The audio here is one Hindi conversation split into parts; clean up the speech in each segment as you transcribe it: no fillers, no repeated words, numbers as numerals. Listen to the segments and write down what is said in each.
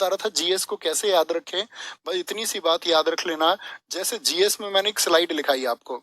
बता रहा था जीएस को कैसे याद रखें। बस इतनी सी बात याद रख लेना, जैसे जीएस में मैंने एक स्लाइड लिखाई आपको,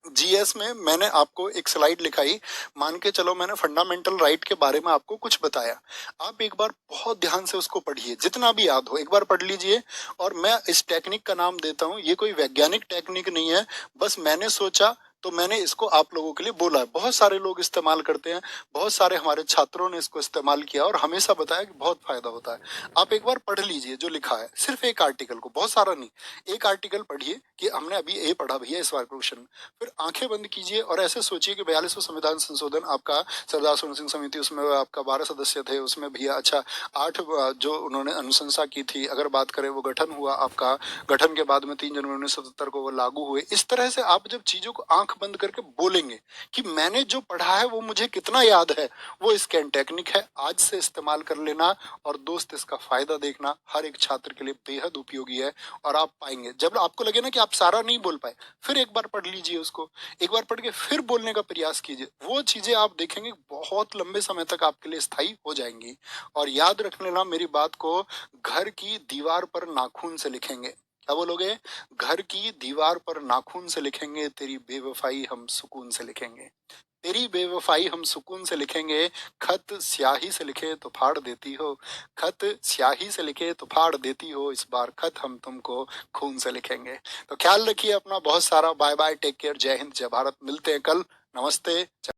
जीएस में मैंने आपको एक स्लाइड लिखाई, मान के चलो मैंने फंडामेंटल राइट के बारे में आपको कुछ बताया। आप एक बार बहुत ध्यान से उसको पढ़िए, जितना भी याद हो एक बार पढ़ लीजिए। और मैं इस टेक्निक का नाम देता हूँ, ये कोई वैज्ञानिक टेक्निक नहीं है, बस मैंने सोचा तो मैंने इसको आप लोगों के लिए बोला है। बहुत सारे लोग इस्तेमाल करते हैं, बहुत सारे हमारे छात्रों ने इसको इस्तेमाल किया और हमेशा बताया कि बहुत फायदा होता है। आप एक बार पढ़ लीजिए जो लिखा है, सिर्फ एक आर्टिकल को, बहुत सारा नहीं, एक आर्टिकल पढ़िए कि हमने अभी ये पढ़ा भैया इस बार क्वेश्चन। फिर आंखें बंद कीजिए और ऐसे सोचिए कि 42वां संविधान संशोधन आपका, सरदार सुरन सिंह समिति, उसमें आपका 12 सदस्य थे, उसमें भैया अच्छा 8 जो उन्होंने अनुशंसा की थी, अगर बात करें वो गठन हुआ आपका, गठन के बाद में 3 जनवरी 1977 को वो लागू हुए। इस तरह से आप जब चीजों को आंख बंद करके बोलेंगे कि मैंने जो पढ़ा है वो मुझे कितना याद है, वो स्कैन टेक्निक है, आज से इस्तेमाल कर लेना। और दोस्त इसका फायदा देखना, हर एक छात्र के लिए बेहद उपयोगी है और आप पाएंगे। जब आपको लगे ना कि आप सारा नहीं बोल पाए, फिर एक बार पढ़ लीजिए उसको, एक बार पढ़ के फिर बोलने का प्रयास कीजिए, वो चीजें आप देखेंगे बहुत लंबे समय तक आपके लिए स्थायी हो जाएंगी। और याद रख लेना मेरी बात को, घर की दीवार पर नाखून से लिखेंगे, क्या बोलोगे? घर की दीवार पर नाखून से लिखेंगे, तेरी बेवफाई हम सुकून से लिखेंगे, तेरी बेवफाई हम सुकून से लिखेंगे। खत स्याही से लिखे तो फाड़ देती हो, खत स्याही से लिखे तो फाड़ देती हो, इस बार खत हम तुमको खून से लिखेंगे। तो ख्याल रखिए अपना बहुत सारा। बाय बाय, टेक केयर, जय हिंद, जय भारत। मिलते हैं कल। नमस्ते।